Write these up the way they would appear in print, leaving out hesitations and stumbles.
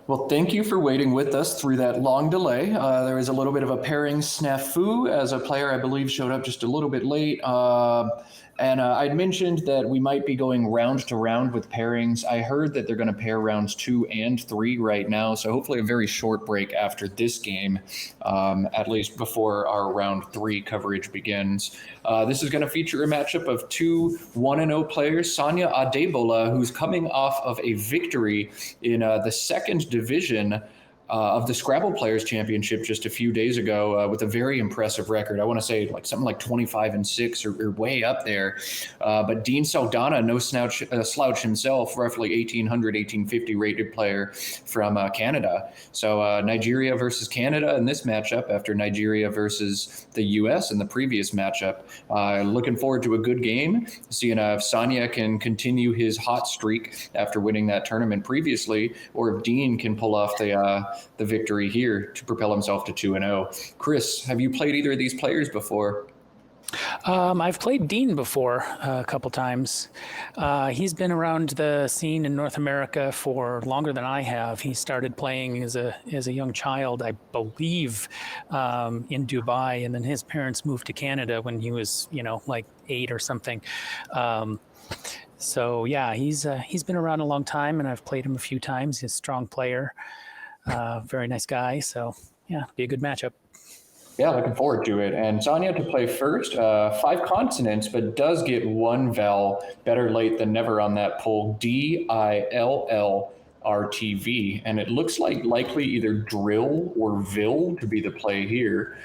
Well, thank you for waiting with us through that long delay. There was a little bit of a pairing snafu as a player, I believe, showed up just a little bit late. And I'd mentioned that we might be going round to round with pairings. I heard that they're going to pair rounds 2 and 3 right now, so hopefully a very short break after this game, at least before our round 3 coverage begins. This is going to feature a matchup of two 1-0 players, Sanya Adebola, who's coming off of a victory in the second division of the Scrabble Players Championship just a few days ago with a very impressive record. I want to say like something like 25-6 or way up there. But Dean Saldanha, no slouch himself, roughly 1800, 1850 rated player from Canada. So Nigeria versus Canada in this matchup after Nigeria versus the U.S. in the previous matchup. Looking forward to a good game, seeing if Sanya can continue his hot streak after winning that tournament previously, or if Dean can pull off the victory here to propel himself to 2-0. Chris, have you played either of these players before? I've played Dean before a couple times. He's been around the scene in North America for longer than I have. He started playing as a young child, I believe, in Dubai, and then his parents moved to Canada when he was, like 8 or something. So yeah, he's been around a long time, and I've played him a few times. He's a strong player. Very nice guy. So yeah, be a good matchup. Yeah, looking forward to it. And Sanya to play first, 5 consonants, but does get one vowel. Better late than never on that poll. DILLRTV. And it looks like likely either drill or vil to be the play here.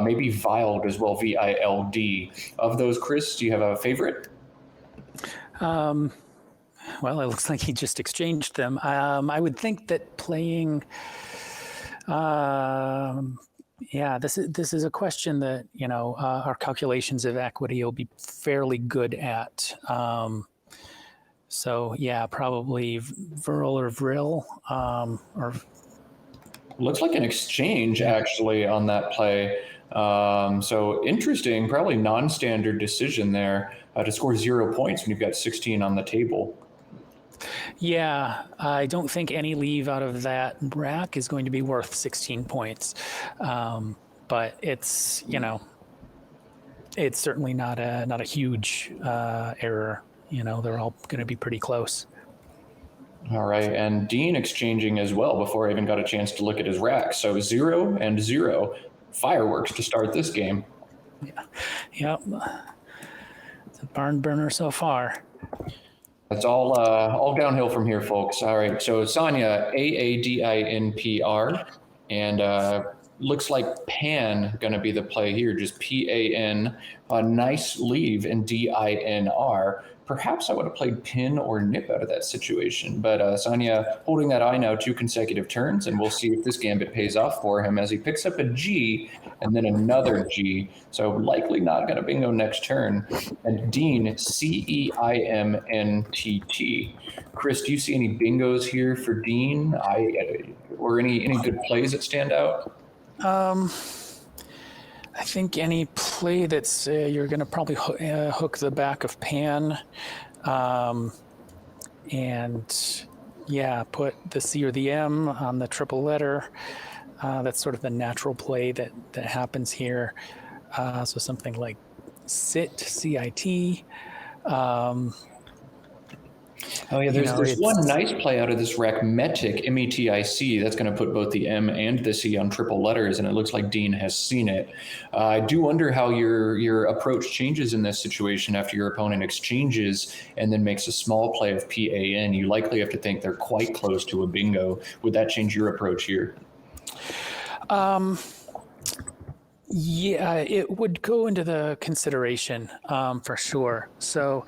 Maybe viled as well, VILD. Of those, Chris, do you have a favorite? Well, it looks like he just exchanged them. I would think that playing, this is a question that our calculations of equity will be fairly good at. So yeah, probably Vril or Vril, or looks like an exchange actually on that play. So interesting, probably non-standard decision there to score 0 points when you've got 16 on the table. Yeah, I don't think any leave out of that rack is going to be worth 16 points. But it's, it's certainly not a huge error. They're all going to be pretty close. All right, and Dean exchanging as well before I even got a chance to look at his rack. So 0 and 0, fireworks to start this game. Yeah, yep. It's a barn burner so far. That's all downhill from here, folks. All right, so Sanya, AADINPR, and looks like Pan going to be the play here, just PAN, a nice leave in DINR. Perhaps I would have played pin or nip out of that situation, but Sanya holding that I now 2 consecutive turns, and we'll see if this gambit pays off for him as he picks up a G and then another G. So likely not going to bingo next turn. And Dean, CEIMNTT. Chris, do you see any bingos here for Dean? Or any good plays that stand out? I think any play that's you're going to probably hook the back of Pan, and yeah, put the C or the M on the triple letter. That's sort of the natural play that happens here. So something like sit, CIT. Oh yeah, there's one nice play out of this rack, Metic, METIC. That's going to put both the M and the C on triple letters, and it looks like Dean has seen it. I do wonder how your approach changes in this situation after your opponent exchanges and then makes a small play of PAN. You likely have to think they're quite close to a bingo. Would that change your approach here? Yeah, it would go into the consideration for sure. So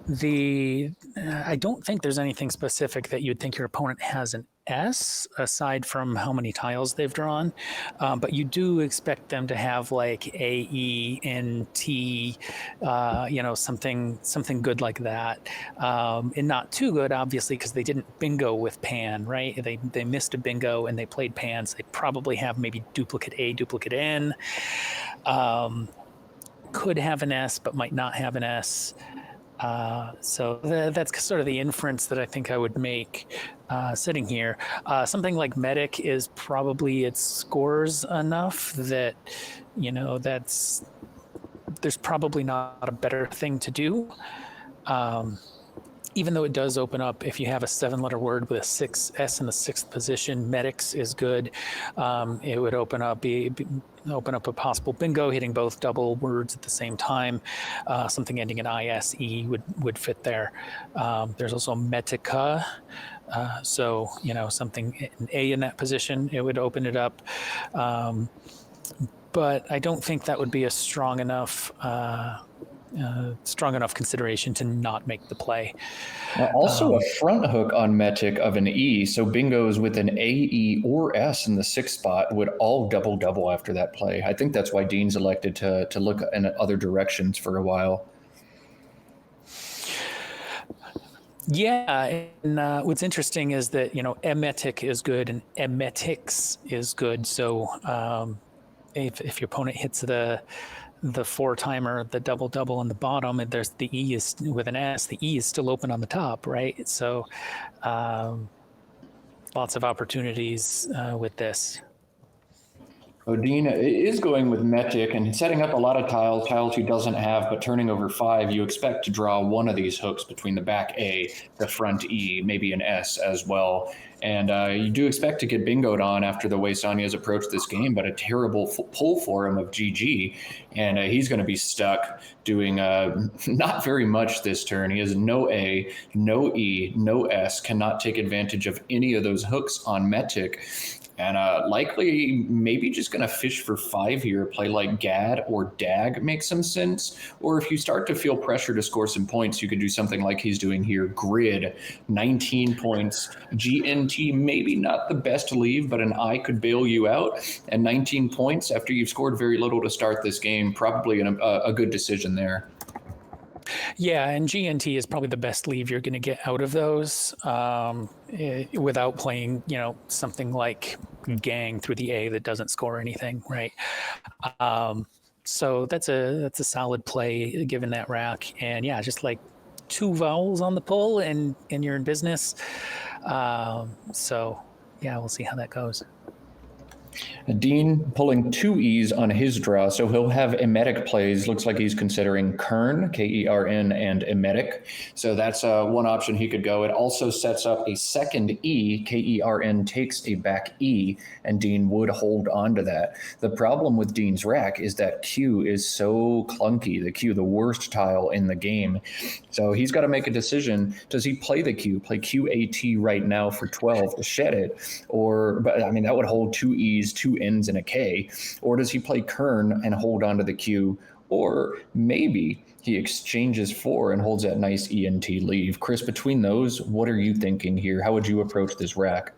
I don't think there's anything specific that you'd think your opponent has an S aside from how many tiles they've drawn. But you do expect them to have like AENT, something good like that. And not too good, obviously, because they didn't bingo with Pan, right? They missed a bingo and they played Pans. They probably have maybe duplicate A, duplicate N. Could have an S, but might not have an S. That's sort of the inference that I think I would make sitting here. Something like Medic is probably it scores enough that, there's probably not a better thing to do. Even though it does open up, if you have a 7-letter word with a 6S in the 6th position, medics is good. It would open up a possible bingo, hitting both double words at the same time. Something ending in ISE would fit there. There's also Metica. Something an A in that position, it would open it up. But I don't think that would be a strong enough consideration to not make the play. Also, a front hook on Metic of an E, so bingos with an A, E, or S in the 6th spot would all double after that play. I think that's why Dean's elected to look in other directions for a while. Yeah, and what's interesting is that, emetic is good and emetics is good. So if your opponent hits the 4-timer, the double on the bottom, and there's the E is with an S, the E is still open on the top, right? So lots of opportunities with this. Dean is going with Metic and setting up a lot of tiles he doesn't have, but turning over 5, you expect to draw one of these hooks between the back A, the front E, maybe an S as well. And you do expect to get bingoed on after the way Sanya's approached this game, but a terrible pull for him of GG. And he's going to be stuck doing not very much this turn. He has no A, no E, no S, cannot take advantage of any of those hooks on Metic. And likely maybe just going to fish for 5 here, play like Gad or Dag makes some sense. Or if you start to feel pressure to score some points, you could do something like he's doing here. Grid, 19 points. GNT, maybe not the best leave, but an I could bail you out. And 19 points after you've scored very little to start this game, probably a good decision there. Yeah, and GNT is probably the best leave you're going to get out of those without playing, something like Gang through the A that doesn't score anything, right? So that's a solid play given that rack, and yeah, just like 2 vowels on the pull, and you're in business. So yeah, we'll see how that goes. Dean pulling 2 E's on his draw, so he'll have emetic plays. Looks like he's considering Kern, Kern, and emetic. So that's one option he could go. It also sets up a second E. Kern takes a back E, and Dean would hold on to that. The problem with Dean's rack is that Q is so clunky. The Q, the worst tile in the game. So he's got to make a decision. Does he play the Q, play QAT right now for 12 to shed it? But I mean, that would hold 2 E's, 2 N's, and a K. Or does he play Kern and hold on to the Q? Or maybe he exchanges 4 and holds that nice ENT leave. Chris, between those, what are you thinking here? How would you approach this rack?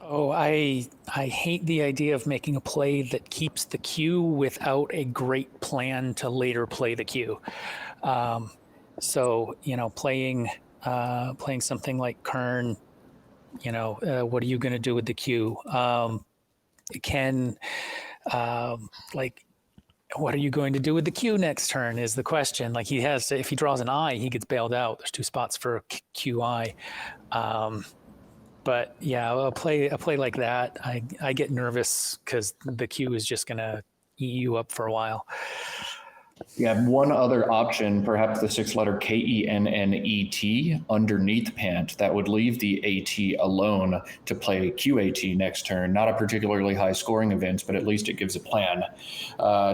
Oh, I hate the idea of making a play that keeps the Q without a great plan to later play the Q. So, playing something like Kern, what are you going to do with the Q? What are you going to do with the Q next turn is the question. Like if he draws an I, he gets bailed out. There's 2 spots for QI. But yeah, a play like that, I get nervous because the Q is just going to eat you up for a while. You have one other option, perhaps the 6-letter KENNET underneath pant. That would leave the AT alone to play QAT next turn. Not a particularly high scoring event, but at least it gives a plan.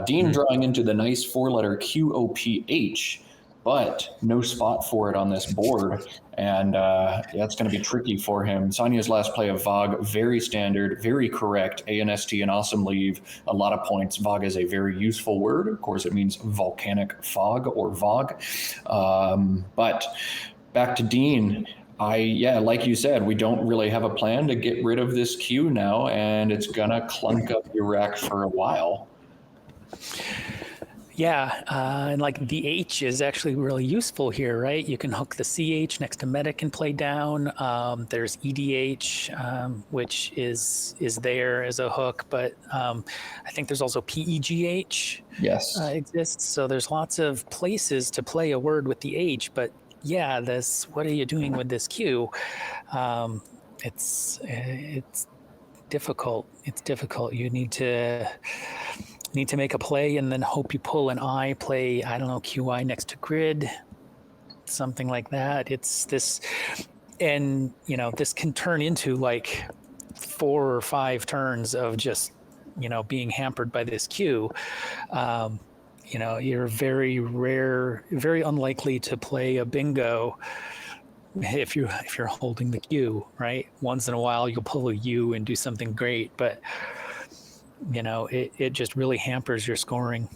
Dean drawing into the nice 4-letter QOPH, but no spot for it on this board. And that's going to be tricky for him. Sanya's last play of Vog, very standard, very correct. ANST, an awesome leave, a lot of points. Vog is a very useful word. Of course, it means volcanic fog or Vog. But back to Dean. Like you said, we don't really have a plan to get rid of this Q now, and it's going to clunk up your rack for a while. Yeah, and like the H is actually really useful here, right? You can hook the CH next to medic and play down. There's EDH, which is there as a hook, but I think there's also PEGH Yes. exists. So there's lots of places to play a word with the H, but yeah, this what are you doing with this Q? It's difficult. It's difficult. You need to make a play and then hope you pull an I, play, I don't know, QI next to grid, something like that. It's this, and this can turn into like 4 or 5 turns of just, being hampered by this Q. You're very rare, very unlikely to play a bingo if you're holding the Q, right? Once in a while you'll pull a U and do something great, but it just really hampers your scoring.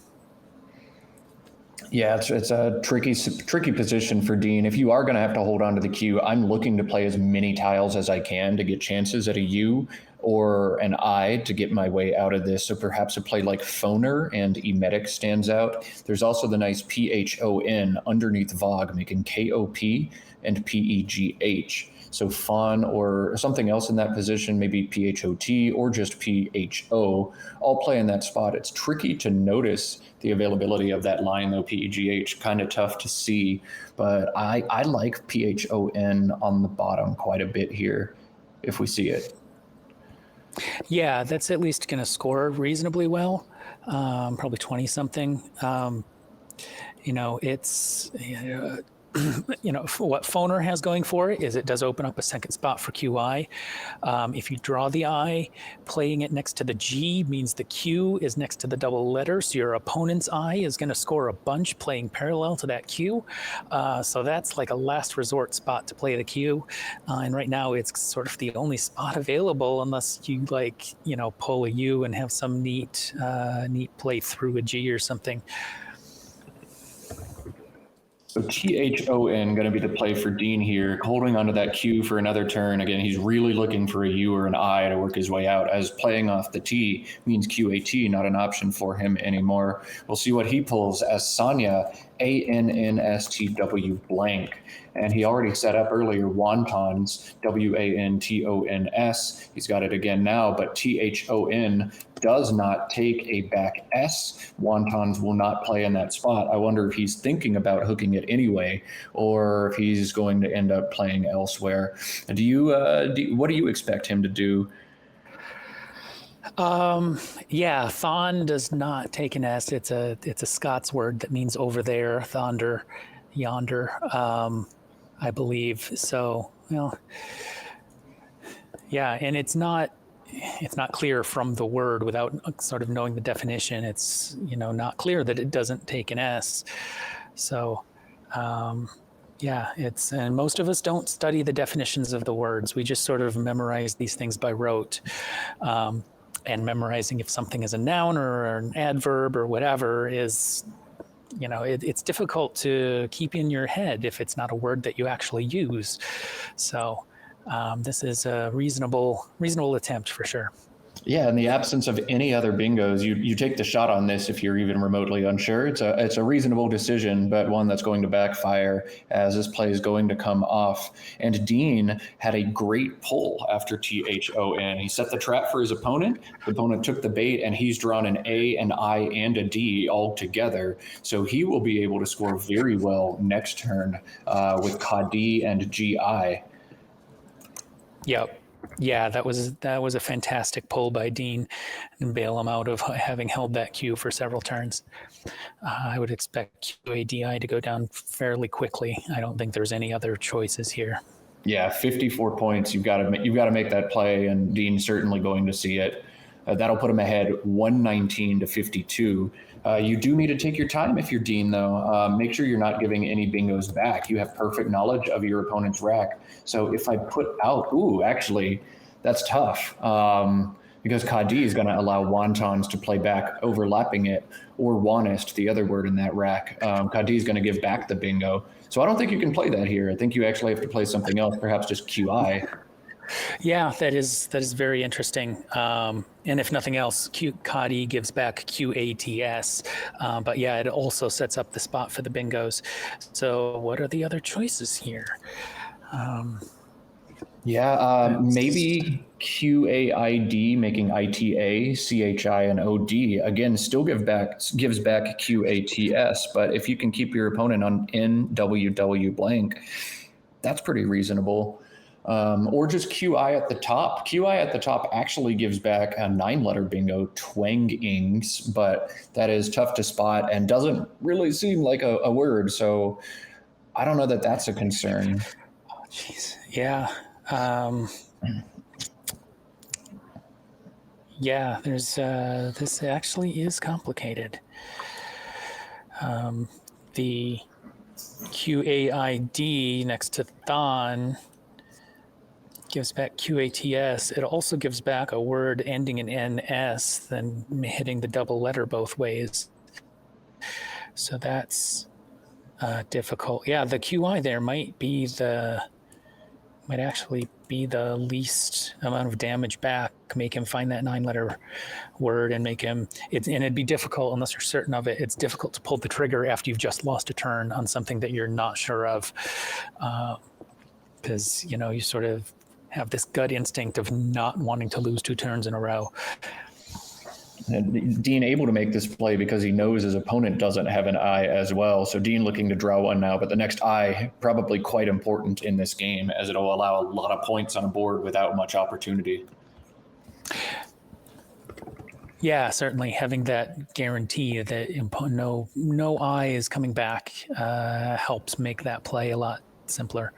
Yeah, it's a tricky position for Dean. If you are going to have to hold on to the Q, I'm looking to play as many tiles as I can to get chances at a U or an I to get my way out of this. So perhaps a play like Phoner and Emetic stands out. There's also the nice PHON underneath VOG, making KOP and PEGH. So Fawn or something else in that position, maybe PHOT or just PHO, all play in that spot. It's tricky to notice the availability of that line, though. PEGH, kind of tough to see, but I like PHON on the bottom quite a bit here if we see it. Yeah, that's at least going to score reasonably well, probably 20 something. It's what Phoner has going for it is it does open up a second spot for QI. If you draw the I, playing it next to the G means the Q is next to the double letter, so your opponent's I is going to score a bunch playing parallel to that Q. So that's like a last resort spot to play the Q. And right now it's sort of the only spot available unless you pull a U and have some neat play through a G or something. So THON going to be the play for Dean here, holding onto that Q for another turn. Again, he's really looking for a U or an I to work his way out, as playing off the T means QAT, not an option for him anymore. We'll see what he pulls as Sanya ANNSTW blank. And he already set up earlier wontons, WANTONS. He's got it again now, but THON does not take a back S. Wontons will not play in that spot. I wonder if he's thinking about hooking it anyway, or if he's going to end up playing elsewhere. What do you expect him to do? Yeah, Thon does not take an S. It's a Scots word that means over there, thonder, yonder, I believe. So, yeah, and it's not clear from the word without sort of knowing the definition. It's not clear that it doesn't take an S. So, yeah, and most of us don't study the definitions of the words. We just sort of memorize these things by rote. And memorizing if something is a noun or an adverb or whatever is, it's difficult to keep in your head if it's not a word that you actually use. So this is a reasonable attempt for sure. Yeah, in the absence of any other bingos, you take the shot on this if you're even remotely unsure. It's a reasonable decision, but one that's going to backfire as this play is going to come off. And Dean had a great pull after THON. He set the trap for his opponent. The opponent took the bait, and he's drawn an A, an I, and a D all together. So he will be able to score very well next turn with KD and GI. Yep. Yeah, that was a fantastic pull by Dean and bail him out of having held that Q for several turns. I would expect QADI to go down fairly quickly. I don't think there's any other choices here. Yeah, 54 points. You've got to make that play, and Dean's certainly going to see it. That'll put him ahead 119 to 52. You do need to take your time if you're Dean, though. Make sure you're not giving any bingos back. You have perfect knowledge of your opponent's rack. So if I put out, actually, that's tough because KD is going to allow wontons to play back, overlapping it, or wanist, the other word in that rack. KD is going to give back the bingo. So I don't think you can play that here. I think you actually have to play something else, perhaps just QI. Yeah, that is very interesting. And if nothing else, Kadi gives back QATS. But yeah, it also sets up the spot for the bingos. So what are the other choices here? Maybe QAID making ITA, CHI, and OD again still gives back QATS. But if you can keep your opponent on NWW blank, that's pretty reasonable. Or just QI at the top. QI at the top actually gives back a 9-letter bingo, Twang Ings, but that is tough to spot and doesn't really seem like a word. So I don't know that that's a concern. Jeez. Yeah. Yeah, there's this actually is complicated. The QAID next to Thon gives back QATS. It also gives back a word ending in NS, then hitting the double letter both ways. So that's difficult. Yeah, the QI there might actually be the least amount of damage back, make him find that 9-letter word and make him, and it'd be difficult unless you're certain of it. It's difficult to pull the trigger after you've just lost a turn on something that you're not sure of. Because, you sort of have this gut instinct of not wanting to lose 2 turns in a row. And Dean able to make this play because he knows his opponent doesn't have an eye as well. So Dean looking to draw one now, but the next eye probably quite important in this game as it'll allow a lot of points on a board without much opportunity. Yeah, certainly having that guarantee that no eye is coming back helps make that play a lot simpler.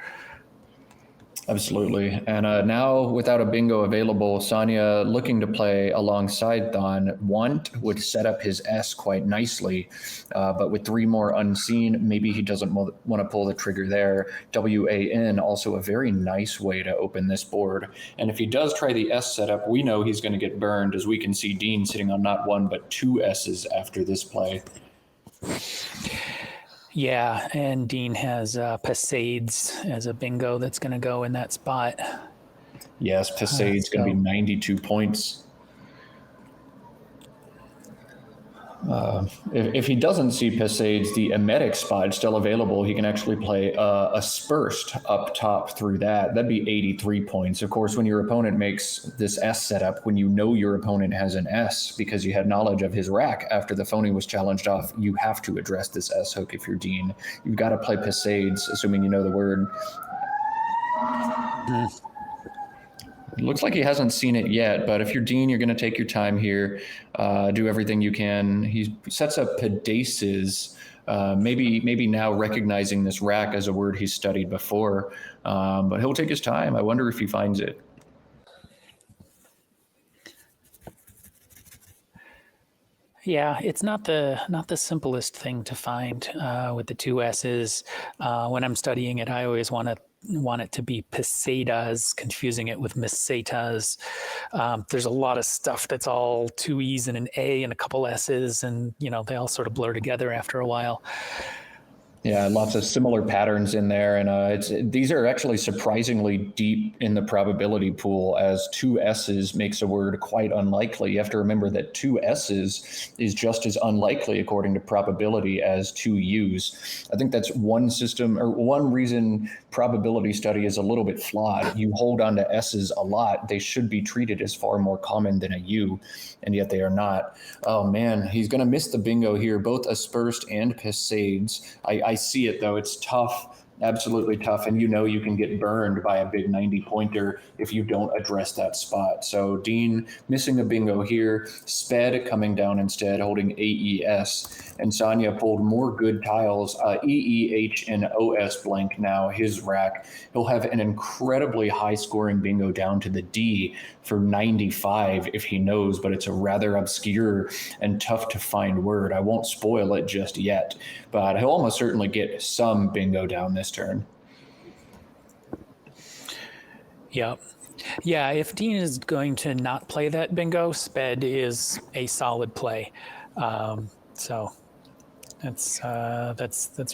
Absolutely. And now, without a bingo available, Sanya looking to play alongside Thon. Want would set up his S quite nicely, but with 3 more unseen, maybe he doesn't want to pull the trigger there. WAN, also a very nice way to open this board. And if he does try the S setup, we know he's going to get burned, as we can see Dean sitting on not 1, but 2 S's after this play. Yeah, and Dean has Pasades as a bingo that's going to go in that spot. Yes, Pasades going to be 92 points. If he doesn't see Pasades, the emetic spot is still available. He can actually play a Spurst up top through that. That'd be 83 points. Of course, when your opponent makes this S setup, when you know your opponent has an S because you had knowledge of his rack after the phony was challenged off, you have to address this S hook if you're Dean. You've got to play Pasades, assuming you know the word. It looks like he hasn't seen it yet, but if you're Dean, you're going to take your time here, do everything you can. He sets up pedaces, maybe now recognizing this rack as a word he's studied before, but he'll take his time. I wonder if he finds it. Yeah, it's not the simplest thing to find with the 2 S's. When I'm studying it, I always want it to be pesetas, confusing it with mesetas. There's a lot of stuff that's all 2 E's and an A and a couple S's, and they all sort of blur together after a while. Yeah, lots of similar patterns in there, and these are actually surprisingly deep in the probability pool, as 2 S's makes a word quite unlikely. You have to remember that 2 S's is just as unlikely according to probability as 2 U's. I think that's one system, or one reason probability study is a little bit flawed. You hold on to S's a lot, they should be treated as far more common than a U, and yet they are not. Oh man, he's going to miss the bingo here, both Aspersed and Pasades. I see it though, it's tough, absolutely tough, and you can get burned by a big 90 pointer if you don't address that spot. So Dean missing a bingo here, Sped coming down instead, holding AES, and Sanya pulled more good tiles, EEH and OS blank now, his rack. He'll have an incredibly high scoring bingo down to the D for 95 if he knows, but it's a rather obscure and tough to find word. I won't spoil it just yet, but he'll almost certainly get some bingo down this turn. Yep. Yeah, if Dean is going to not play that bingo, Sped is a solid play. So that's a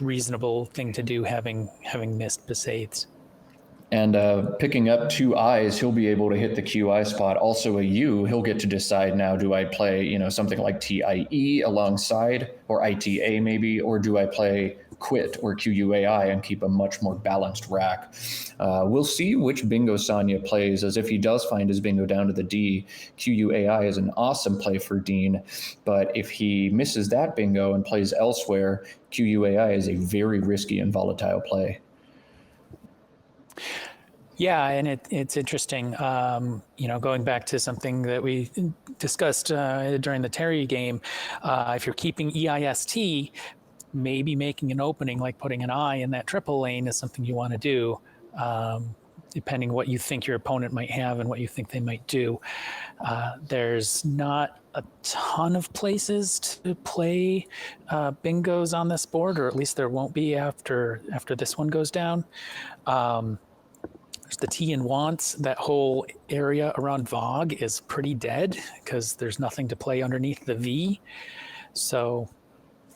reasonable thing to do, having missed Pasades. And picking up 2 I's, he'll be able to hit the QI spot. Also a U, he'll get to decide now, do I play, something like TIE alongside, or ITA maybe, or do I play quit or QUAI and keep a much more balanced rack. We'll see which bingo Sanya plays, as if he does find his bingo down to the D, QUAI is an awesome play for Dean, but if he misses that bingo and plays elsewhere, QUAI is a very risky and volatile play. Yeah, and it's interesting. Going back to something that we discussed during the Terry game, if you're keeping EIST, maybe making an opening, like putting an I in that triple lane, is something you want to do, depending what you think your opponent might have and what you think they might do. There's not a ton of places to play bingos on this board, or at least there won't be after this one goes down. There's the T and wants. That whole area around VOG is pretty dead because there's nothing to play underneath the V. So,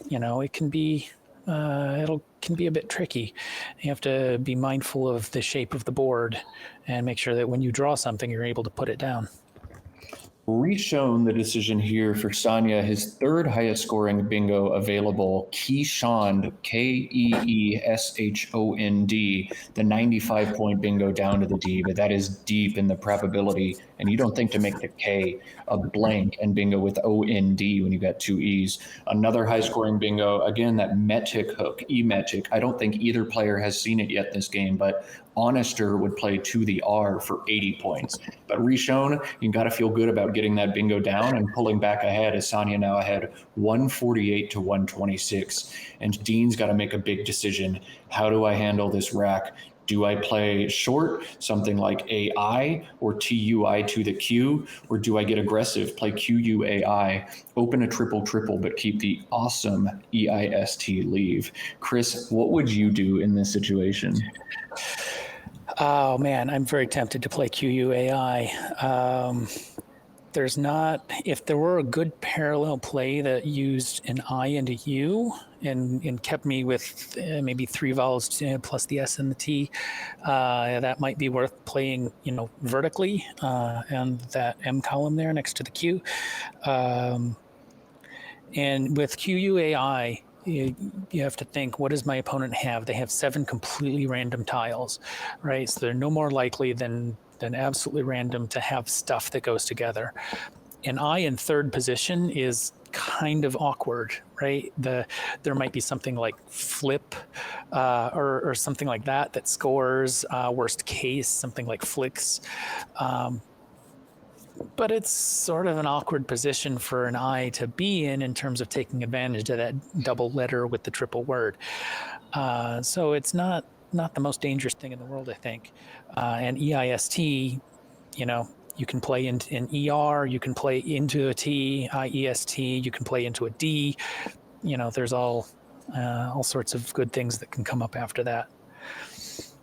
it can be can be a bit tricky. You have to be mindful of the shape of the board and make sure that when you draw something, you're able to put it down. Reshown the decision here for Sanya, his third highest scoring bingo available, Keeshond, Keeshond, the 95-point bingo down to the D, but that is deep in the probability, and you don't think to make the K a blank and bingo with OND when you got 2 E's. Another high scoring bingo, again, that metic hook, E-metic. I don't think either player has seen it yet this game, but Honester would play to the R for 80 points. But Reshown, you got to feel good about getting that bingo down and pulling back ahead, as Sanya now ahead 148 to 126. And Dean's got to make a big decision. How do I handle this rack? Do I play short, something like AI or TUI to the Q, or do I get aggressive, play QUAI, open a triple, but keep the awesome EIST leave? Chris, what would you do in this situation? Oh man, I'm very tempted to play QUAI. If there were a good parallel play that used an I and a U and kept me with maybe 3 vowels plus the S and the T, that might be worth playing, vertically and that M column there next to the Q. And with QUAI, you have to think, what does my opponent have? They have 7 completely random tiles, right? So they're no more likely than absolutely random to have stuff that goes together. An I in third position is kind of awkward, right? There might be something like flip or something like that scores. Worst case, something like flicks. But it's sort of an awkward position for an I to be in terms of taking advantage of that double letter with the triple word. So it's not the most dangerous thing in the world, I think. And EIST, you can play in ER, you can play into a T, IEST, you can play into a D. There's all sorts of good things that can come up after that.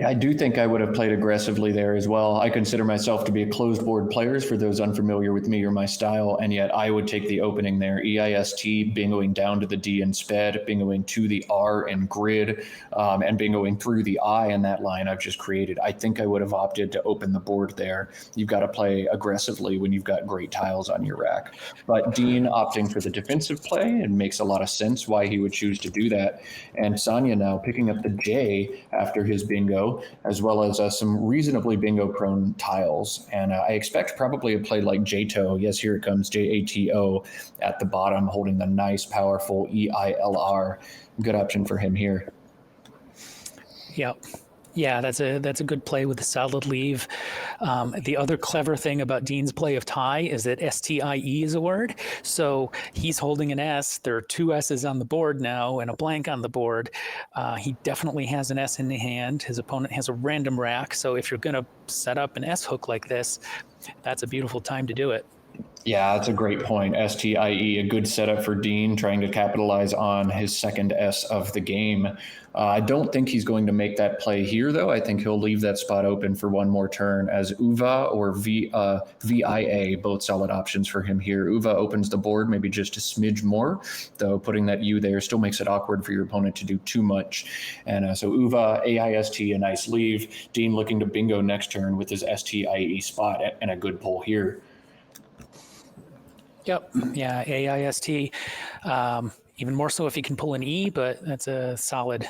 Yeah, I do think I would have played aggressively there as well. I consider myself to be a closed board player for those unfamiliar with me or my style, and yet I would take the opening there. EIST, bingoing down to the D and sped, bingoing to the R and grid, and bingoing through the I in that line I've just created. I think I would have opted to open the board there. You've got to play aggressively when you've got great tiles on your rack. But Dean opting for the defensive play, it makes a lot of sense why he would choose to do that. And Sanya now picking up the J after his bingo, as well as some reasonably bingo-prone tiles. And I expect probably a play like JATO. Yes, here it comes, JATO at the bottom, holding the nice, powerful EILR. Good option for him here. Yep. Yeah, that's a good play with the solid leave. The other clever thing about Dean's play of tie is that STIE is a word. So he's holding an S. There are 2 S's on the board now and a blank on the board. He definitely has an S in the hand. His opponent has a random rack. So if you're going to set up an S hook like this, that's a beautiful time to do it. Yeah, that's a great point. STIE, a good setup for Dean, trying to capitalize on his second S of the game. I don't think he's going to make that play here, though. I think he'll leave that spot open for one more turn as Uva or VIA, both solid options for him here. Uva opens the board maybe just a smidge more, though putting that U there still makes it awkward for your opponent to do too much. And so Uva, AIST, a nice leave. Dean looking to bingo next turn with his STIE spot and a good pull here. Yep. Yeah. AIST. Even more so if you can pull an E, but that's a solid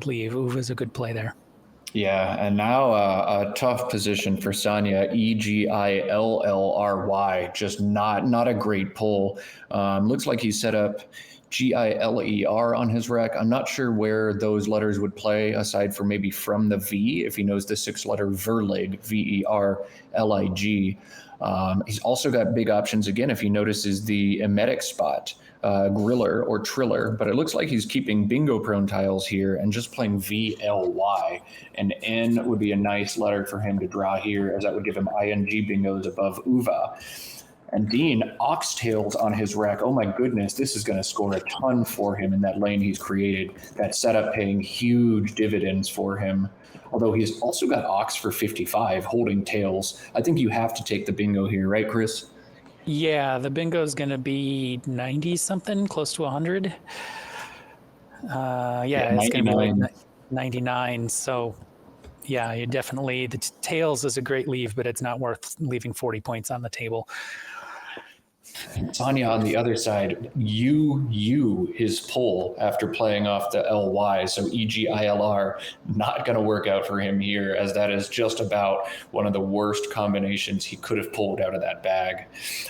leave. Uva's a good play there. Yeah, and now a tough position for Sanya, EGILLRY, just not a great pull. Looks like he set up GILER on his rec. I'm not sure where those letters would play aside from maybe from the V, if he knows the 6-letter Verlig, VERLIG. He's also got big options again if he notices the emetic spot, Griller or Triller, but it looks like he's keeping bingo prone tiles here and just playing VLY. And N would be a nice letter for him to draw here, as that would give him ING bingos above UVA. And Dean, oxtails on his rack. Oh my goodness, this is going to score a ton for him in that lane he's created. That setup paying huge dividends for him. Although he's also got ox for 55, holding tails. I think you have to take the bingo here, right, Chris? Yeah, the bingo is going to be 90 something, close to 100. Yeah, it's going to be like 99. So, yeah, you definitely, the tails is a great leave, but it's not worth leaving 40 points on the table. Sanya on the other side, his pull after playing off the LY, so EGILR, not going to work out for him here, as that is just about one of the worst combinations he could have pulled out of that bag.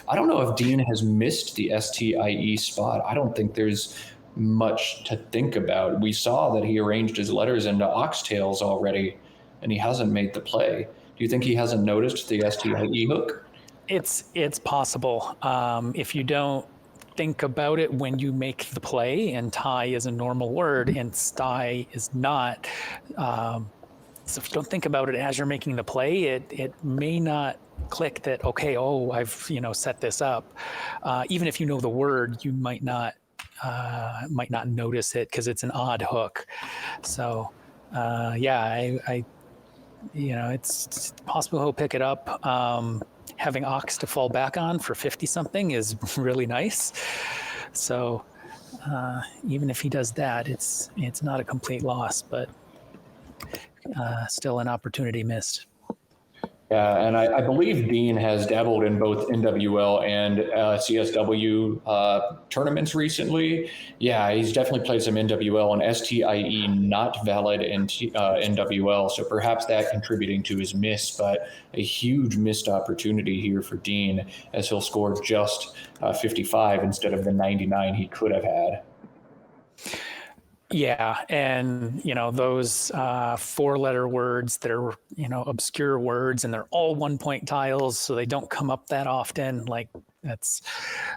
I don't know if Dean has missed the STIE spot. I don't think there's much to think about. We saw that he arranged his letters into oxtails already, and he hasn't made the play. Do you think he hasn't noticed the STIE hook? It's possible. If you don't think about it when you make the play, and tie is a normal word and sty is not. So if you don't think about it as you're making the play, it may not click that, okay, I've set this up. Even if you know the word, you might not notice it because it's an odd hook. So it's possible he'll pick it up. Having ox to fall back on for 50 something is really nice. So even if he does that, it's not a complete loss, but still an opportunity missed. Yeah, and I believe Dean has dabbled in both NWL and CSW tournaments recently. Yeah, he's definitely played some NWL, and STIE not valid in NWL, so perhaps that contributing to his miss, but a huge missed opportunity here for Dean, as he'll score just 55 instead of the 99 he could have had. Yeah, and those 4-letter words, they're obscure words, and they're all 1-point tiles, so they don't come up that often. Like that's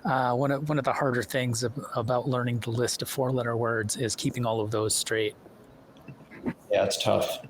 one of the harder things about learning the list of 4-letter words is keeping all of those straight. Yeah, it's tough.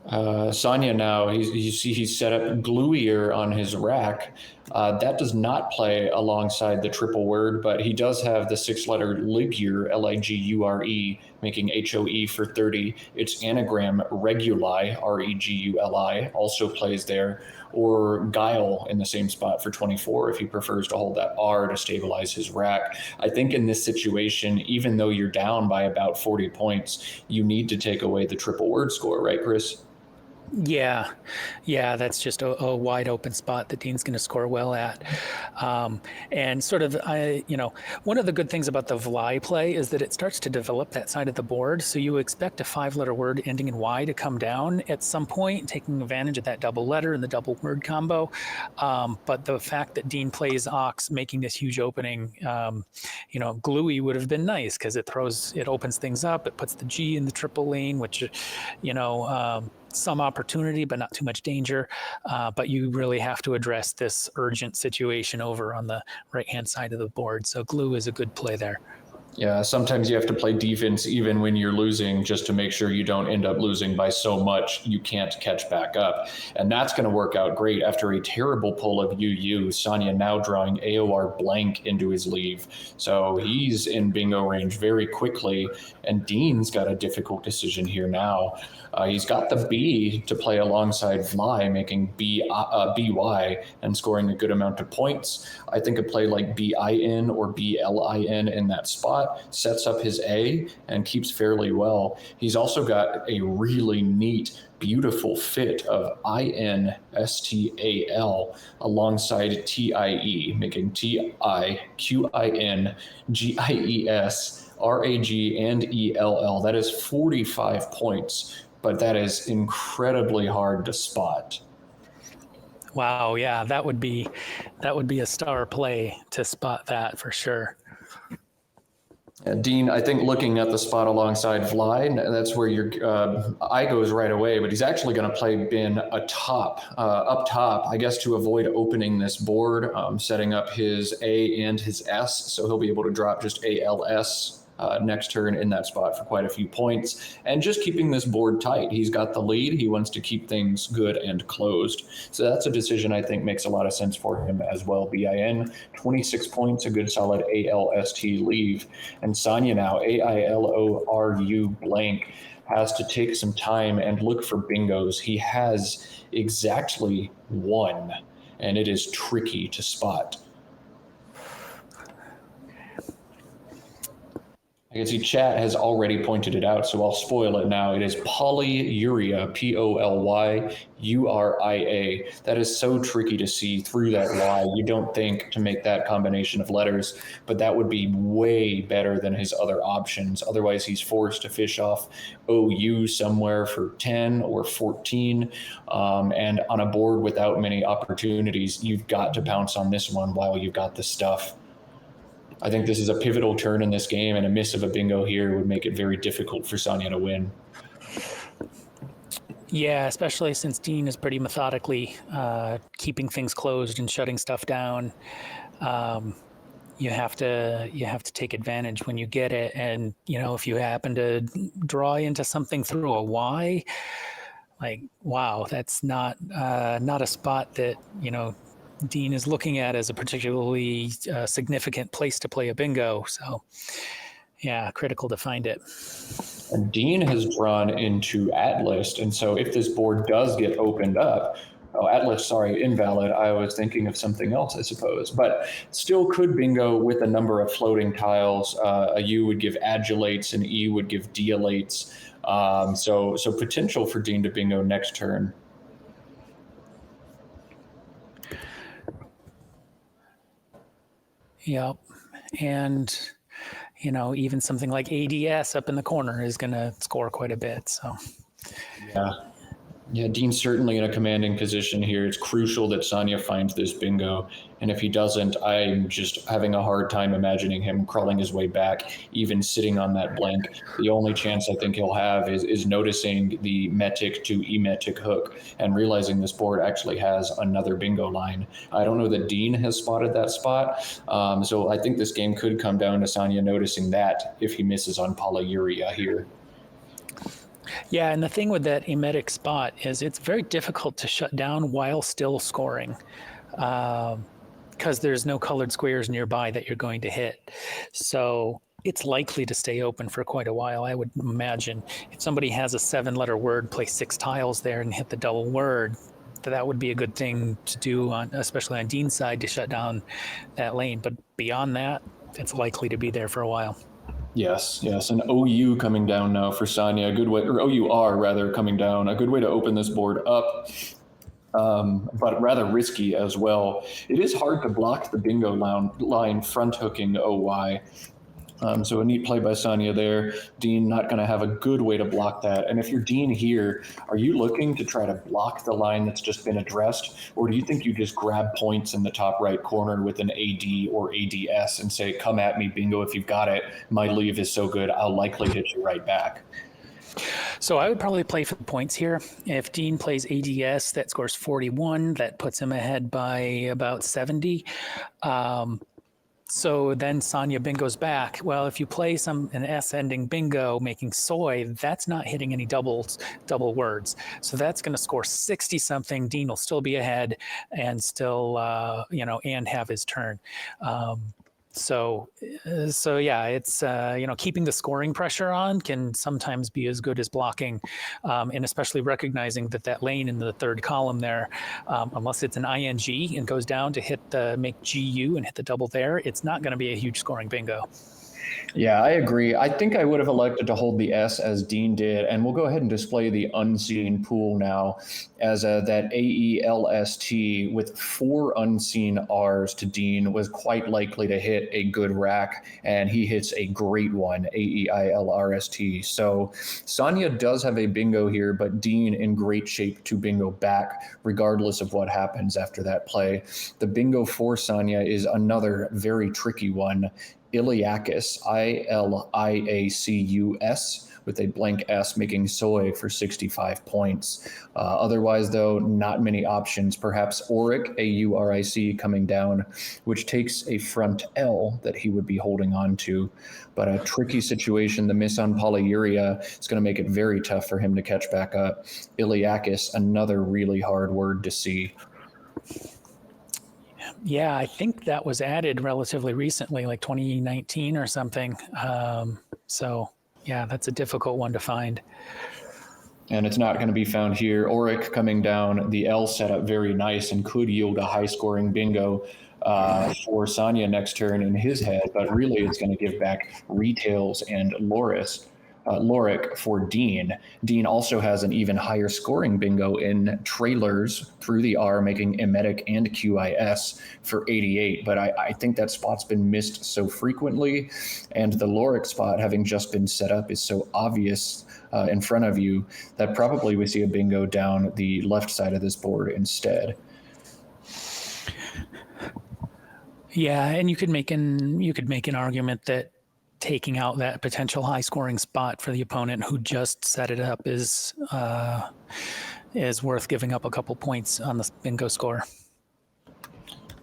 Sanya now, he's set up Gluier on his rack. That does not play alongside the triple word, but he does have the 6-letter Ligure, Ligure, making HOE for 30. Its anagram Reguli, Reguli, also plays there, or Guile in the same spot for 24 if he prefers to hold that R to stabilize his rack. I think in this situation, even though you're down by about 40 points, you need to take away the triple word score, right, Chris? Yeah, that's just a wide open spot that Dean's going to score well at. And sort of, one of the good things about the Vly play is that it starts to develop that side of the board. So you expect a 5-letter word ending in Y to come down at some point, taking advantage of that double letter and the double word combo. But the fact that Dean plays Ox, making this huge opening, Gluey would have been nice because it opens things up. It puts the G in the triple lane, which, some opportunity, but not too much danger. But you really have to address this urgent situation over on the right-hand side of the board. So glue is a good play there. Yeah, sometimes you have to play defense even when you're losing just to make sure you don't end up losing by so much you can't catch back up. And that's going to work out great after a terrible pull of UU. Sanya now drawing AOR blank into his leave. So he's in bingo range very quickly. And Dean's got a difficult decision here now. He's got the B to play alongside Fly, making BY and scoring a good amount of points. I think a play like BIN or BLIN in that spot sets up his A and keeps fairly well. He's also got a really neat, beautiful fit of INSTAL alongside TIE, making TIQINGIES, RAG, and ELL. That is 45 points, but that is incredibly hard to spot. Wow, yeah, that would be a star play to spot that for sure. Dean, I think looking at the spot alongside Fly, that's where your eye goes right away, but he's actually going to play Bin up top, I guess, to avoid opening this board, setting up his A and his S, so he'll be able to drop just ALS next turn in that spot for quite a few points, and just keeping this board tight. He's got the lead. He wants to keep things good and closed. So that's a decision I think makes a lot of sense for him as well. BIN, 26 points, a good solid ALST leave. And Sanya now, AILORU blank, has to take some time and look for bingos. He has exactly one, and it is tricky to spot. I can see chat has already pointed it out, so I'll spoil it now. It is polyuria, POLYURIA. That is so tricky to see through that Y. You don't think to make that combination of letters, but that would be way better than his other options. Otherwise, he's forced to fish off OU somewhere for 10 or 14. And on a board without many opportunities, you've got to pounce on this one while you've got the stuff. I think this is a pivotal turn in this game, and a miss of a bingo here would make it very difficult for Sanya to win. Yeah, especially since Dean is pretty methodically keeping things closed and shutting stuff down. You have to take advantage when you get it, and if you happen to draw into something through a Y, like wow, that's not a spot that Dean is looking at as a particularly significant place to play a bingo. So yeah, critical to find it. And Dean has drawn into Atlas, and so if this board does get opened up, Atlas, sorry, invalid. I was thinking of something else, I suppose, but still could bingo with a number of floating tiles. A U would give adulates, and E would give dialates. So potential for Dean to bingo next turn. Yep. And, even something like ADS up in the corner is going to score quite a bit. So, Yeah, Dean's certainly in a commanding position here. It's crucial that Sanya finds this bingo. And if he doesn't, I'm just having a hard time imagining him crawling his way back, even sitting on that blank. The only chance I think he'll have is noticing the metic to emetic hook and realizing this board actually has another bingo line. I don't know that Dean has spotted that spot. So I think this game could come down to Sanya noticing that if he misses on polyuria here. Yeah, and the thing with that emetic spot is it's very difficult to shut down while still scoring, because there's no colored squares nearby that you're going to hit. So it's likely to stay open for quite a while, I would imagine. If somebody has a 7-letter word, place 6 tiles there and hit the double word, that would be a good thing to do, especially on Dean's side, to shut down that lane. But beyond that, it's likely to be there for a while. Yes, and OU coming down now for Sanya, a good way, or OUR rather, coming down, a good way to open this board up, but rather risky as well. It is hard to block the bingo line front hooking OY. So a neat play by Sanya there. Dean not going to have a good way to block that. And if you're Dean here, are you looking to try to block the line that's just been addressed? Or do you think you just grab points in the top right corner with an AD or ADS and say, come at me, bingo, if you've got it. My leave is so good, I'll likely hit you right back. So I would probably play for the points here. If Dean plays ADS, that scores 41. That puts him ahead by about 70. So then Sanya bingo's back. Well, if you play an S ending bingo making soy, that's not hitting any double words. So that's going to score 60 something. Dean will still be ahead and still, and have his turn. So yeah, it's keeping the scoring pressure on can sometimes be as good as blocking, and especially recognizing that lane in the third column there, unless it's an ing and goes down to make GU and hit the double there, it's not going to be a huge scoring bingo. Yeah, I agree. I think I would have elected to hold the S as Dean did, and we'll go ahead and display the unseen pool now as that AELST with 4 unseen R's to Dean was quite likely to hit a good rack, and he hits a great one, AEILRST. So Sanya does have a bingo here, but Dean in great shape to bingo back, regardless of what happens after that play. The bingo for Sanya is another very tricky one. Iliacus, ILIACUS, with a blank S, making soy for 65 points. Otherwise, though, not many options. Perhaps Auric, AURIC, coming down, which takes a front L that he would be holding on to. But a tricky situation. The miss on polyuria is going to make it very tough for him to catch back up. Iliacus, another really hard word to see. Yeah, I think that was added relatively recently, like 2019 or something. So yeah, that's a difficult one to find. And it's not going to be found here. Auric coming down, the L setup very nice and could yield a high scoring bingo for Sanya next turn in his head, but really it's going to give back Retails and Loric for Dean. Dean also has an even higher scoring bingo in trailers through the R, making emetic and QIS for 88. But I think that spot's been missed so frequently, and the Loric spot having just been set up is so obvious in front of you that probably we see a bingo down the left side of this board instead. Yeah, and you could make an argument that taking out that potential high scoring spot for the opponent who just set it up is worth giving up a couple points on the bingo score.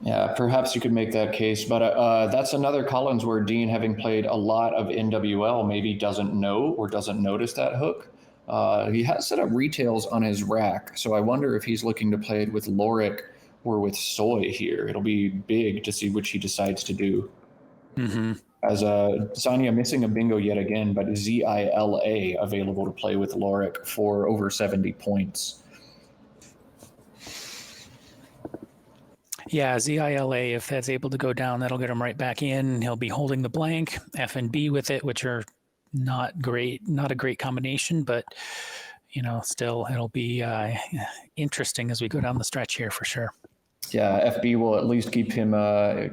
Yeah, perhaps you could make that case, but that's another Collins where Dean, having played a lot of NWL, maybe doesn't know or doesn't notice that hook. He has set up Retails on his rack, so I wonder if he's looking to play it with Loric or with Soy here. It'll be big to see which he decides to do. Mm-hmm. As Sanya missing a bingo yet again, but ZILA available to play with Loric for over 70 points. Yeah, ZILA, if that's able to go down, that'll get him right back in. He'll be holding the blank, F and B with it, which are not a great combination, but still it'll be interesting as we go down the stretch here for sure. Yeah, FB will at least keep him,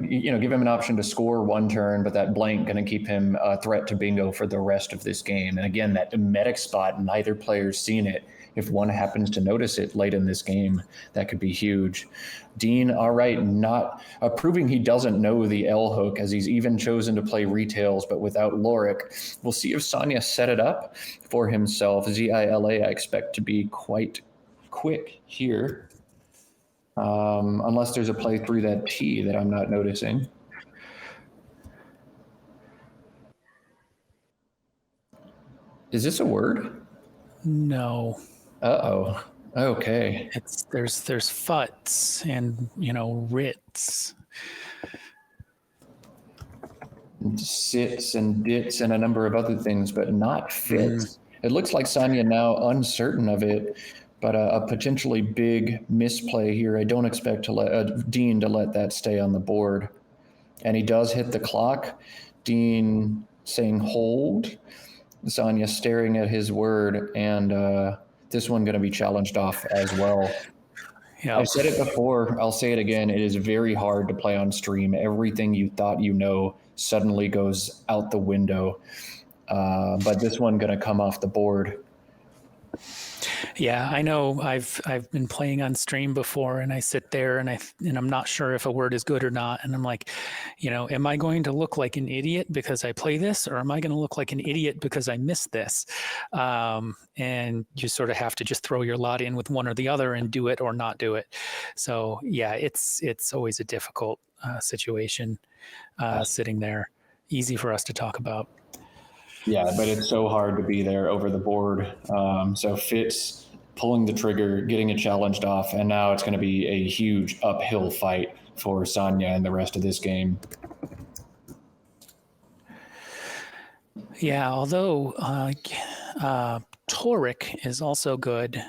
give him an option to score one turn, but that blank going to keep him a threat to bingo for the rest of this game. And again, that emetic spot, neither player's seen it. If one happens to notice it late in this game, that could be huge. Dean, all right, not proving he doesn't know the L hook, as he's even chosen to play Retails, but without Loric. We'll see if Sanya set it up for himself. ZILA, I expect to be quite quick here. Unless there's a play through that T that I'm not noticing. Is this a word? No. Uh-oh. Okay. There's futs and writs. Sits and dits and a number of other things, but not fits. It looks like Sanya now uncertain of it. But a potentially big misplay here. I don't expect Dean to let that stay on the board. And he does hit the clock. Dean saying hold. Sanya staring at his word. And this one going to be challenged off as well. Yeah. I've said it before. I'll say it again. It is very hard to play on stream. Everything you thought suddenly goes out the window. But this one going to come off the board. Yeah, I know. I've been playing on stream before, and I sit there and I'm not sure if a word is good or not, and I'm like, am I going to look like an idiot because I play this, or am I going to look like an idiot because I missed this? And you sort of have to just throw your lot in with one or the other and do it or not do it. So yeah, it's always a difficult situation sitting there. Easy for us to talk about. Yeah, but it's so hard to be there over the board. So Fitz pulling the trigger, getting it challenged off, and now it's going to be a huge uphill fight for Sanya in the rest of this game. Yeah, although Toric is also good.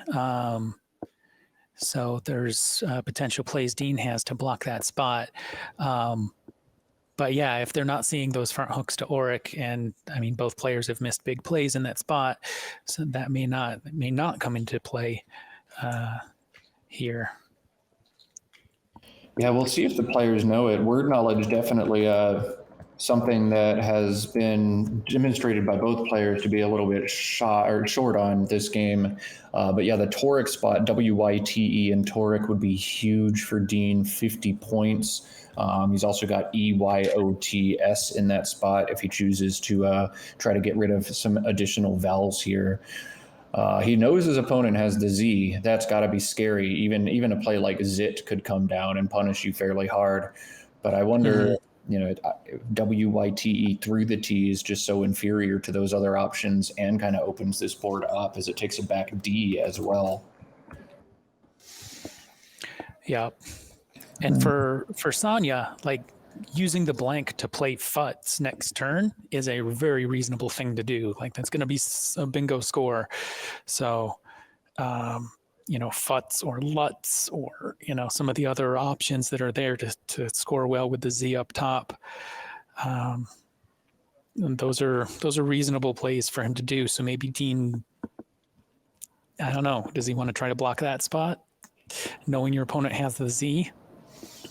So there's potential plays Dean has to block that spot. But yeah, if they're not seeing those front hooks to Auric, and I mean, both players have missed big plays in that spot, so that may not come into play here. Yeah, we'll see if the players know it. Word knowledge definitely something that has been demonstrated by both players to be a little bit short on this game. But yeah, the Toric spot, WYTE and Toric would be huge for Dean, 50 points. He's also got EYOTS in that spot if he chooses to try to get rid of some additional vowels here. He knows his opponent has the Z. That's got to be scary. Even a play like Zit could come down and punish you fairly hard. But I wonder, WYTE through the T is just so inferior to those other options and kind of opens this board up as it takes it back D as well. Yeah. And for Sanya, like using the blank to play Futs next turn is a very reasonable thing to do. Like that's going to be a bingo score. So, Futs or Luts or, some of the other options that are there to score well with the Z up top. And those are reasonable plays for him to do. So maybe Dean, I don't know, does he want to try to block that spot knowing your opponent has the Z?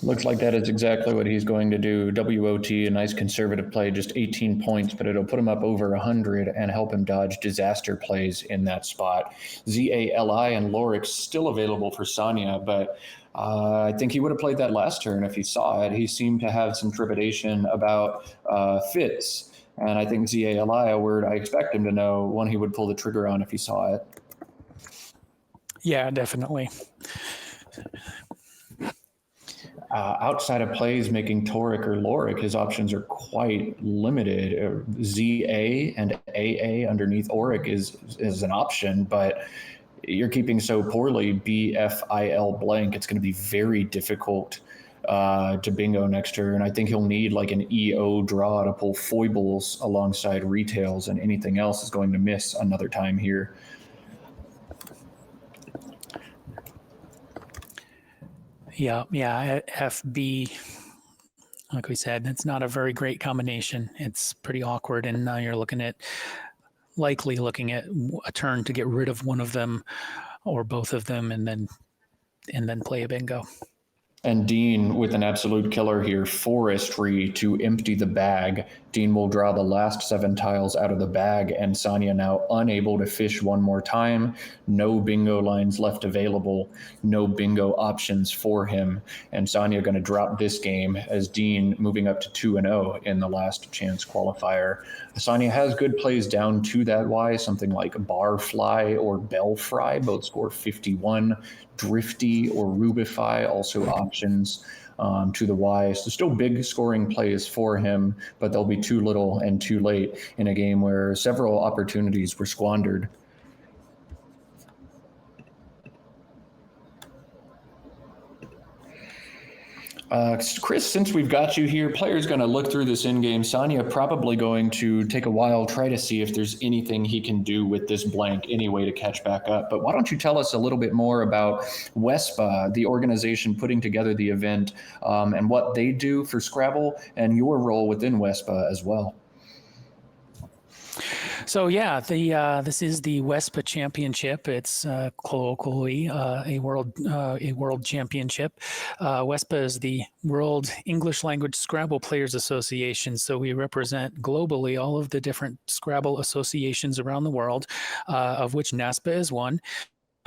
Looks like that is exactly what he's going to do. WOT, a nice conservative play, just 18 points, but it'll put him up over 100 and help him dodge disaster plays in that spot. ZALI and Lorick still available for Sanya, but I think he would have played that last turn if he saw it. He seemed to have some trepidation about Fitz, and I think ZALI, a word I expect him to know, one he would pull the trigger on if he saw it. Yeah, definitely. Outside of plays making Toric or Lorick, his options are quite limited. ZA and AA underneath Auric is an option, but you're keeping so poorly BFIL blank, it's going to be very difficult to bingo next turn. I think he'll need like an EO draw to pull foibles alongside retails, and anything else is going to miss another time here. Yeah, FB, like we said, it's not a very great combination. It's pretty awkward, and now you're likely looking at a turn to get rid of one of them or both of them, and then play a bingo. And Dean with an absolute killer here, Forestry to empty the bag. Dean will draw the last 7 tiles out of the bag, and Sanya now unable to fish one more time. No bingo lines left available, no bingo options for him. And Sanya going to drop this game as Dean moving up to 2-0 in the last chance qualifier. Sanya has good plays down to that Y, something like Barfly or Bellfry, both score 51. Drifty or Rubify, also options to the Y. So still big scoring plays for him, but they'll be too little and too late in a game where several opportunities were squandered. Chris, since we've got you here, player's going to look through this in-game. Sanya probably going to take a while, try to see if there's anything he can do with this blank anyway to catch back up. But why don't you tell us a little bit more about WESPA, the organization putting together the event, and what they do for Scrabble and your role within WESPA as well. So yeah, this is the WESPA Championship. It's colloquially a world championship. WESPA is the World English Language Scrabble Players Association. So we represent globally all of the different Scrabble associations around the world, of which NASPA is one.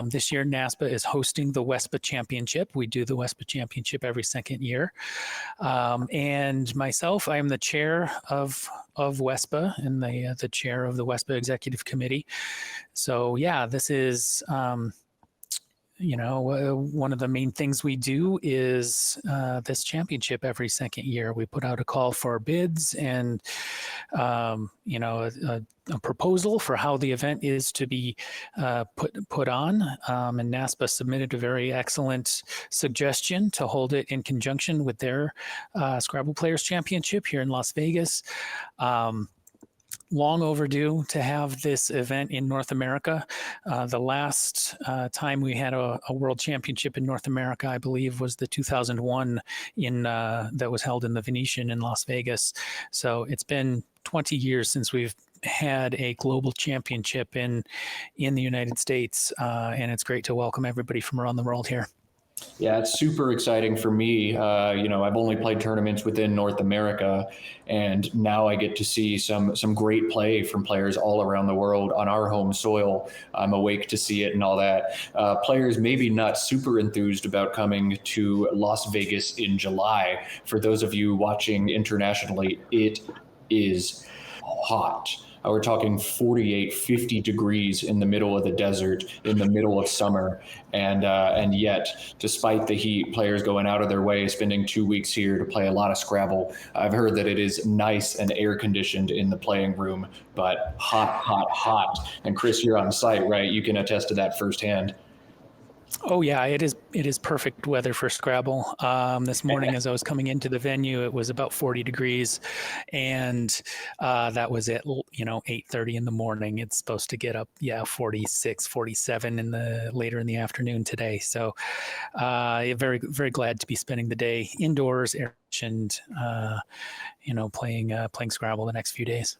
This year, NASPA is hosting the WESPA Championship. We do the WESPA Championship every second year. And myself, I am the chair of WESPA and the chair of the WESPA Executive Committee. So yeah, this is one of the main things we do is this championship every second year. We put out a call for bids and, a proposal for how the event is to be put on. And NASPA submitted a very excellent suggestion to hold it in conjunction with their Scrabble Players Championship here in Las Vegas. Long overdue to have this event in North America. The last time we had a world championship in North America, I believe, was the 2001 that was held in the Venetian in Las Vegas. So it's been 20 years since we've had a global championship in the United States, and it's great to welcome everybody from around the world here. Yeah, it's super exciting for me. I've only played tournaments within North America, and now I get to see some great play from players all around the world on our home soil. I'm awake to see it and all that. Players maybe not super enthused about coming to Las Vegas in July. For those of you watching internationally, it is hot. We're talking 48, 50 degrees in the middle of the desert, in the middle of summer. And yet, despite the heat, players going out of their way, spending 2 weeks here to play a lot of Scrabble. I've heard that it is nice and air conditioned in the playing room, but hot, hot, hot. And Chris, you're on site, right? You can attest to that firsthand. Oh yeah, it is perfect weather for Scrabble. This morning, as I was coming into the venue, it was about 40 degrees, and that was at 8:30 in the morning. It's supposed to get up 46, 47 later in the afternoon today. So very very glad to be spending the day indoors, air conditioned, playing Scrabble the next few days.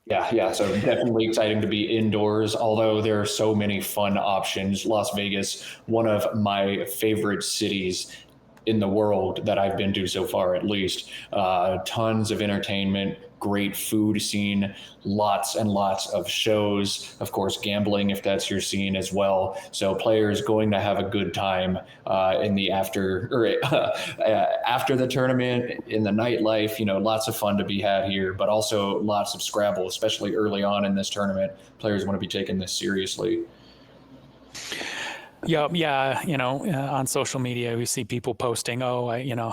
Yeah. So definitely exciting to be indoors, although there are so many fun options. Las Vegas, one of my favorite cities in the world that I've been to so far, at least. Tons of entertainment, great food scene, lots and lots of shows, of course, gambling, if that's your scene as well. So players going to have a good time in the after the tournament, in the nightlife, lots of fun to be had here, but also lots of Scrabble, especially early on in this tournament. Players want to be taking this seriously. Yeah. On social media, we see people posting, I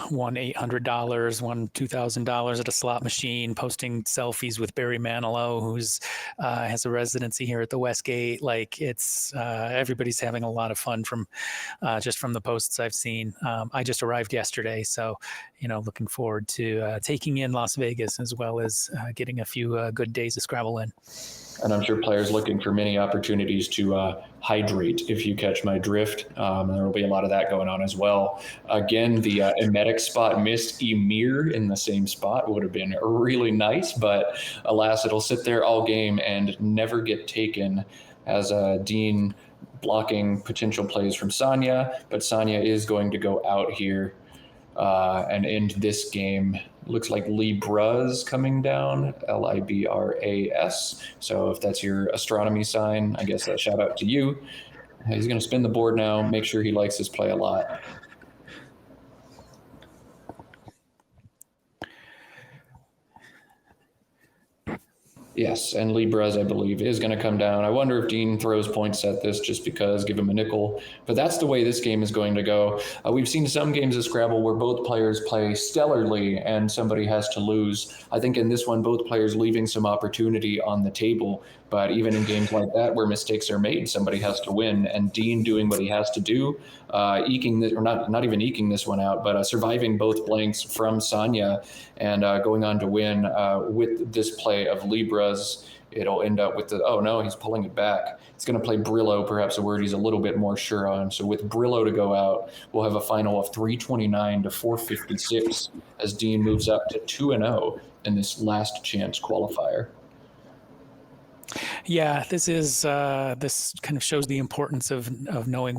won $800, won $2,000 at a slot machine, posting selfies with Barry Manilow, who's has a residency here at the Westgate. Like it's everybody's having a lot of fun from the posts I've seen. I just arrived yesterday, so looking forward to taking in Las Vegas as well as getting a few good days of Scrabble in. And I'm sure players looking for many opportunities to hydrate, if you catch my drift. There will be a lot of that going on as well. Again, the emetic spot missed. Emir in the same spot would have been really nice, but alas, it'll sit there all game and never get taken, as Dean blocking potential plays from Sanya. But Sanya is going to go out here and end this game. Looks like Libras coming down, Libras. So if that's your astronomy sign, I guess a shout out to you. He's going to spin the board now, make sure he likes his play a lot. Yes, and Libras, I believe, is going to come down. I wonder if Dean throws points at this just because, give him a nickel. But that's the way this game is going to go. We've seen some games of Scrabble where both players play stellarly and somebody has to lose. I think in this one, both players leaving some opportunity on the table. But even in games like that where mistakes are made, somebody has to win. And Dean doing what he has to do, eking this, or not even eking this one out, but surviving both blanks from Sanya and going on to win with this play of Libras. It'll end up with he's pulling it back. It's going to play Brillo, perhaps a word he's a little bit more sure on. So with Brillo to go out, we'll have a final of 329 to 456 as Dean moves up to 2-0 in this last chance qualifier. Yeah, this kind of shows the importance of knowing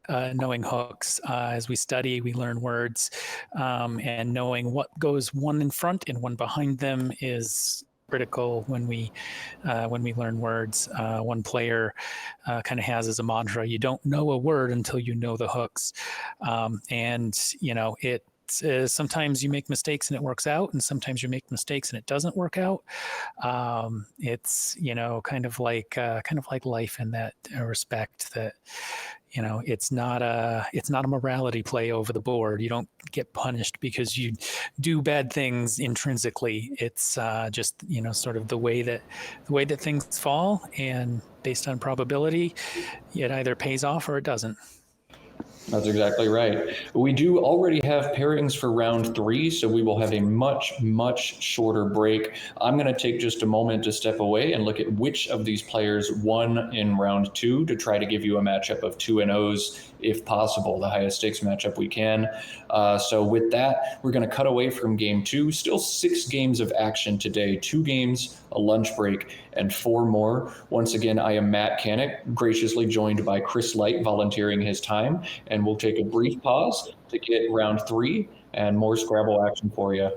knowing hooks. As we study, we learn words, and knowing what goes one in front and one behind them is critical when we learn words. One player kind of has as a mantra, you don't know a word until you know the hooks. And, it sometimes you make mistakes and it works out, and sometimes you make mistakes and it doesn't work out. It's kind of like life in that respect, that it's not a morality play over the board. You don't get punished because you do bad things intrinsically. It's just sort of the way that things fall, and based on probability, it either pays off or it doesn't. That's exactly right. We do already have pairings for round 3, so we will have a much, much shorter break. I'm going to take just a moment to step away and look at which of these players won in round 2 to try to give you a matchup of 2-0s, if possible, the highest stakes matchup we can. So with that, we're going to cut away from game 2. Still 6 games of action today, 2 games, a lunch break, and 4 more. Once again, I am Matt Canik, graciously joined by Chris Light volunteering his time, and we'll take a brief pause to get round 3 and more Scrabble action for you.